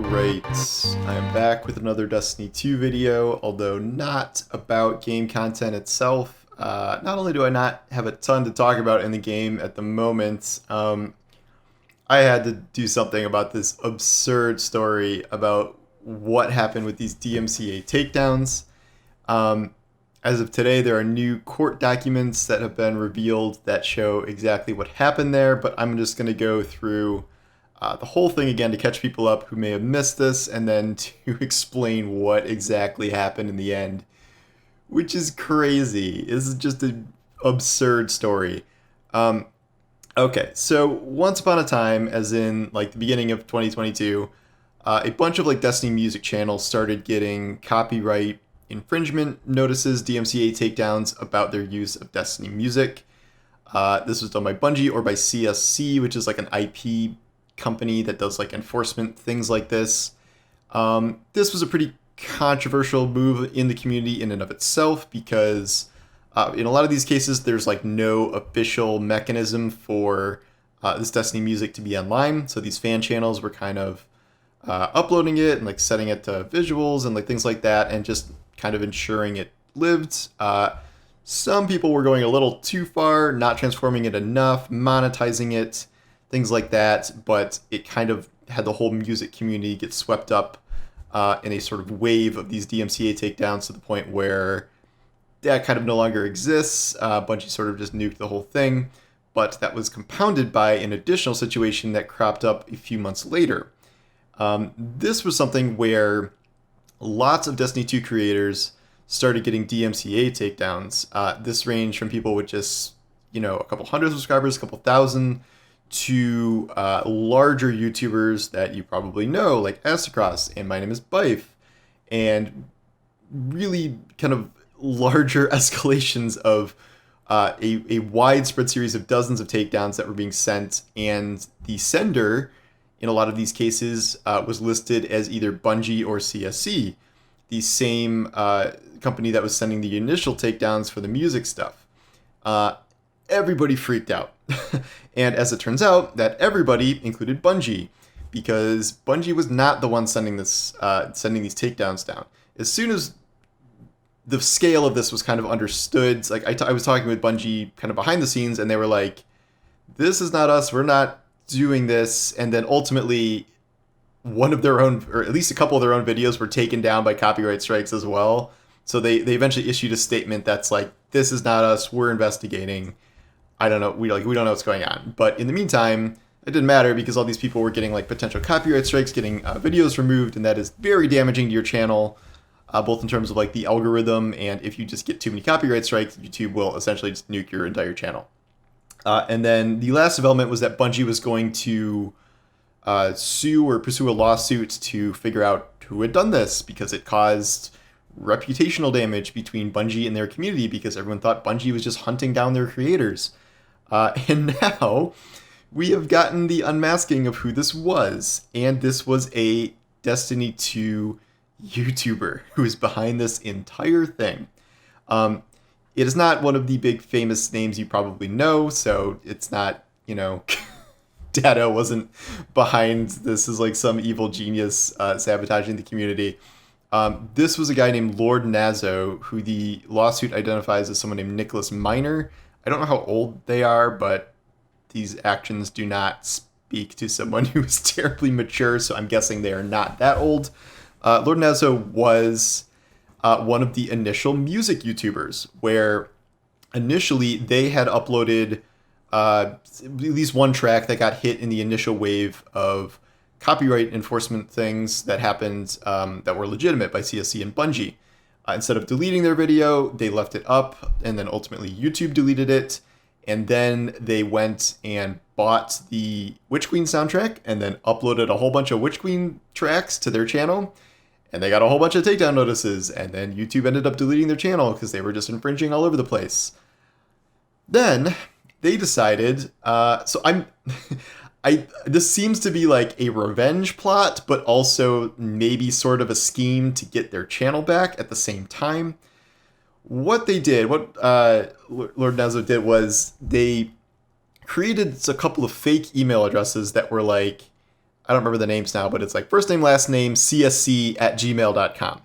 Alright, I am back with another Destiny 2 video, although not about game content itself. Not only do I not have a ton to talk about in the game at the moment, I had to do something about this absurd story about what happened with these DMCA takedowns. As of today, there are new court documents that have been revealed that show exactly what happened there, but I'm just going to go through the whole thing again to catch people up who may have missed this, and then to explain what exactly happened in the end, which is crazy. This is just an absurd story. Okay, so once upon a time, as in like the beginning of 2022, a bunch of like Destiny music channels started getting copyright infringement notices, DMCA takedowns about their use of Destiny music. This was done by Bungie or by CSC, which is like an IP company that does like enforcement things like this. This was a pretty controversial move in the community in and of itself because in a lot of these cases there's like no official mechanism for this Destiny music to be online. So these fan channels were kind of uploading it and like setting it to visuals and like things like that and just kind of ensuring it lived. Some people were going a little too far, not transforming it enough, monetizing it, things like that, but it kind of had the whole music community get swept up in a sort of wave of these DMCA takedowns to the point where that kind of no longer exists. Bungie sort of just nuked the whole thing, but that was compounded by an additional situation that cropped up a few months later. This was something where lots of Destiny 2 creators started getting DMCA takedowns. This ranged from people with just, a couple hundred subscribers, a couple thousand, to larger YouTubers that you probably know, like Across and My Name is Bife, and really kind of larger escalations of a widespread series of dozens of takedowns that were being sent, and the sender, in a lot of these cases, was listed as either Bungie or CSC, the same company that was sending the initial takedowns for the music stuff. Everybody freaked out. And as it turns out, that everybody included Bungie, because Bungie was not the one sending these takedowns down. As soon as the scale of this was kind of understood, like I was talking with Bungie kind of behind the scenes, and they were like, "This is not us. We're not doing this." And then ultimately, one of their own, or at least a couple of their own videos, were taken down by copyright strikes as well. So they eventually issued a statement that's like, "This is not us. We're investigating. I don't know. We don't know what's going on." But in the meantime, it didn't matter because all these people were getting like potential copyright strikes, getting videos removed, and that is very damaging to your channel, both in terms of like the algorithm, and if you just get too many copyright strikes, YouTube will essentially just nuke your entire channel. And then the last development was that Bungie was going to sue or pursue a lawsuit to figure out who had done this, because it caused reputational damage between Bungie and their community, because everyone thought Bungie was just hunting down their creators. And now we have gotten the unmasking of who this was, and this was a Destiny 2 YouTuber who is behind this entire thing. It is not one of the big famous names you probably know, so it's not, Dado wasn't behind this as like some evil genius sabotaging the community. This was a guy named Lord Nazo, who the lawsuit identifies as someone named Nicholas Minor. I don't know how old they are, but these actions do not speak to someone who is terribly mature, so I'm guessing they are not that old. Lord Nazo was one of the initial music YouTubers, where initially they had uploaded at least one track that got hit in the initial wave of copyright enforcement things that happened that were legitimate by CSC and Bungie. Instead of deleting their video, they left it up, and then ultimately YouTube deleted it, and then they went and bought the Witch Queen soundtrack and then uploaded a whole bunch of Witch Queen tracks to their channel, and they got a whole bunch of takedown notices, and then YouTube ended up deleting their channel because they were just infringing all over the place. Then they decided, this seems to be like a revenge plot, but also maybe sort of a scheme to get their channel back at the same time. What they did, what Lord Nazo did, was they created a couple of fake email addresses that were like I don't remember the names now, but it's like first name, last name, csc@gmail.com.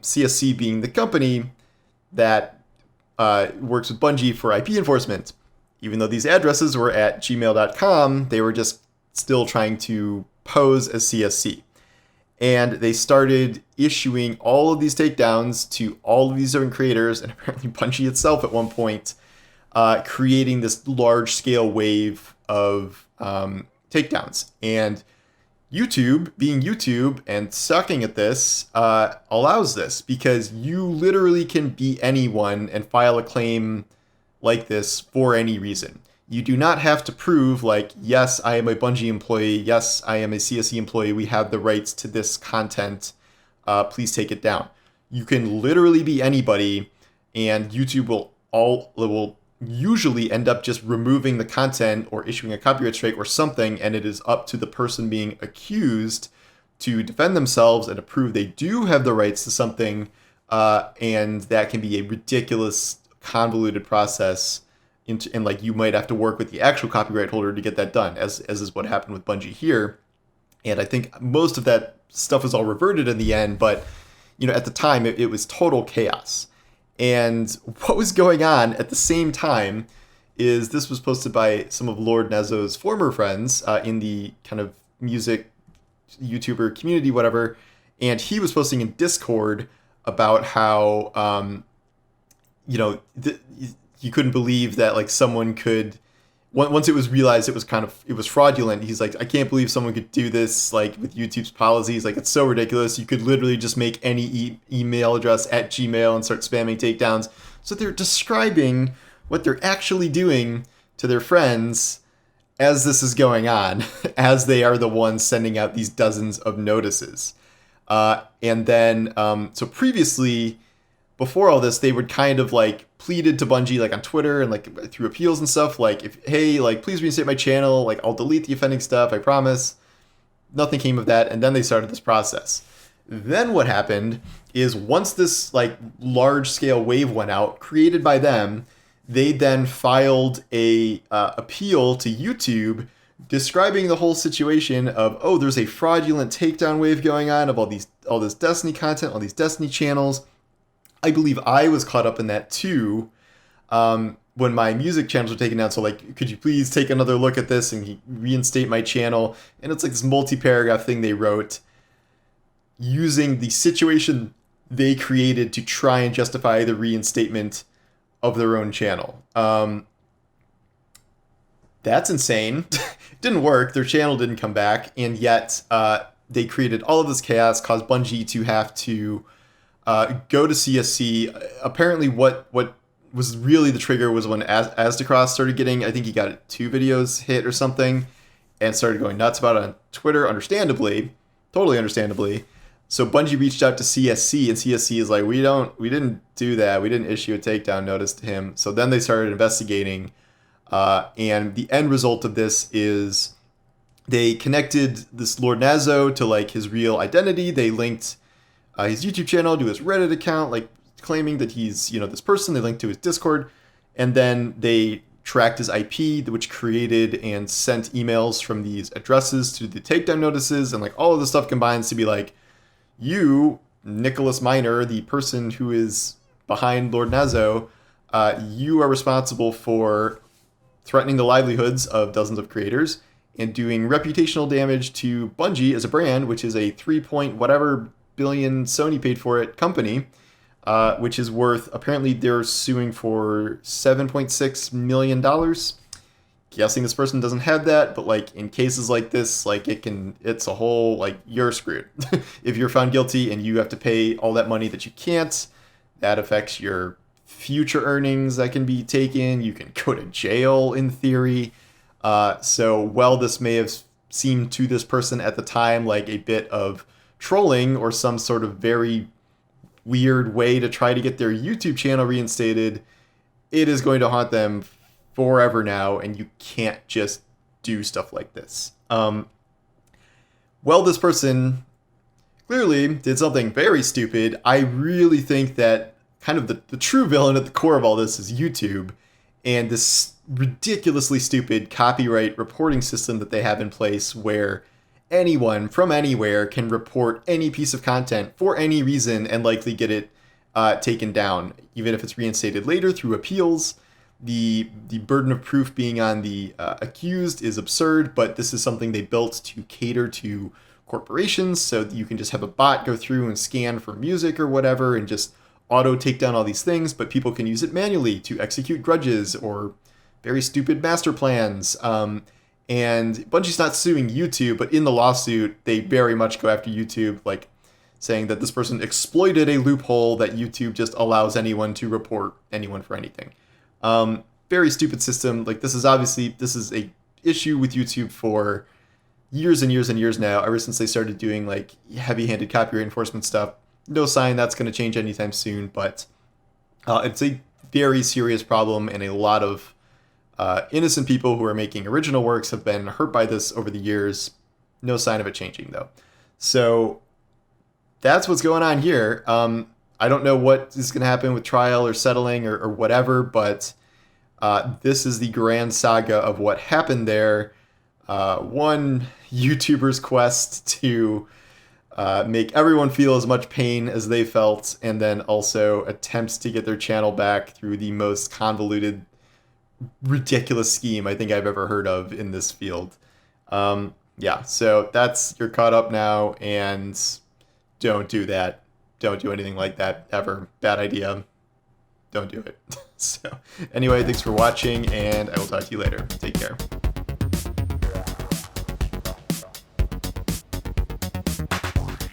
CSC being the company that works with Bungie for IP enforcement. Even though these addresses were at gmail.com, they were just still trying to pose as CSC. And they started issuing all of these takedowns to all of these different creators, and apparently Bungie itself at one point, creating this large-scale wave of takedowns. And YouTube, being YouTube and sucking at this, allows this, because you literally can be anyone and file a claim like this for any reason. You do not have to prove, like, yes, I am a Bungie employee, yes, I am a CSE employee, we have the rights to this content, please take it down. You can literally be anybody, and YouTube will usually end up just removing the content or issuing a copyright strike or something, and it is up to the person being accused to defend themselves and to prove they do have the rights to something, and that can be a ridiculous, convoluted process. And like you might have to work with the actual copyright holder to get that done, as is what happened with Bungie here. And I think most of that stuff was all reverted in the end, but at the time it was total chaos. And what was going on at the same time is this was posted by some of Lord Nezzo's former friends in the kind of music YouTuber community, whatever. And he was posting in Discord about how, he couldn't believe that like someone could, once it was realized it was fraudulent. He's like, I can't believe someone could do this like with YouTube's policies. Like, it's so ridiculous. You could literally just make any email address at Gmail and start spamming takedowns. So they're describing what they're actually doing to their friends as this is going on, as they are the ones sending out these dozens of notices. And then, so previously, before all this, they would kind of like pleaded to Bungie like on Twitter and like through appeals and stuff, like, if, hey, like, please reinstate my channel, like, I'll delete the offending stuff, I promise. Nothing came of that, and then they started this process. Then what happened is once this like large scale wave went out, created by them, they then filed a appeal to YouTube describing the whole situation of, oh, there's a fraudulent takedown wave going on of all this Destiny content, all these Destiny channels. I believe I was caught up in that too, when my music channels were taken down. So like, could you please take another look at this and reinstate my channel? And it's like this multi-paragraph thing they wrote using the situation they created to try and justify the reinstatement of their own channel. That's insane. It didn't work. Their channel didn't come back. And yet they created all of this chaos, caused Bungie to have to go to CSC. Apparently what was really the trigger was when Asdacross started getting, I think he got 2 videos hit or something, and started going nuts about it on Twitter, totally understandably. So Bungie reached out to CSC, and CSC is like, we didn't do that. We didn't issue a takedown notice to him. So then they started investigating, and the end result of this is they connected this Lord Nazzo to like his real identity. They linked his YouTube channel to his Reddit account, like claiming that he's, this person. They linked to his Discord, and then they tracked his IP, which created and sent emails from these addresses to the takedown notices, and like all of this stuff combines to be like, you, Nicholas Minor, the person who is behind Lord Nazzo, you are responsible for threatening the livelihoods of dozens of creators and doing reputational damage to Bungie as a brand, which is a 3 whatever billion Sony paid for it company, which is worth, apparently they're suing for $7.6 million. Guessing this person doesn't have that, but like in cases like this, like it's a whole, like, you're screwed. If you're found guilty and you have to pay all that money that you can't, that affects your future earnings that can be taken. You can go to jail in theory. So while this may have seemed to this person at the time like a bit of trolling or some sort of very weird way to try to get their YouTube channel reinstated, it is going to haunt them forever now, and you can't just do stuff like this. Well, this person clearly did something very stupid. I really think that kind of the true villain at the core of all this is YouTube, and this ridiculously stupid copyright reporting system that they have in place where anyone from anywhere can report any piece of content for any reason and likely get it taken down, even if it's reinstated later through appeals. The burden of proof being on the accused is absurd, but this is something they built to cater to corporations, so that you can just have a bot go through and scan for music or whatever and just auto take down all these things, but people can use it manually to execute grudges or very stupid master plans. And Bungie's not suing YouTube, but in the lawsuit, they very much go after YouTube, like saying that this person exploited a loophole that YouTube just allows anyone to report anyone for anything. Very stupid system. Like, this is a issue with YouTube for years and years and years now, ever since they started doing like heavy-handed copyright enforcement stuff. No sign that's going to change anytime soon, but it's a very serious problem, and a lot of innocent people who are making original works have been hurt by this over the years. No sign of it changing, though. So that's what's going on here. I don't know what is going to happen with trial or settling or whatever, but this is the grand saga of what happened there. One YouTuber's quest to make everyone feel as much pain as they felt, and then also attempts to get their channel back through the most convoluted, ridiculous scheme I think I've ever heard of in this field. Yeah, so you're caught up now, and don't do that. Don't do anything like that ever. Bad idea. Don't do it. So anyway, thanks for watching, and I will talk to you later. Take care.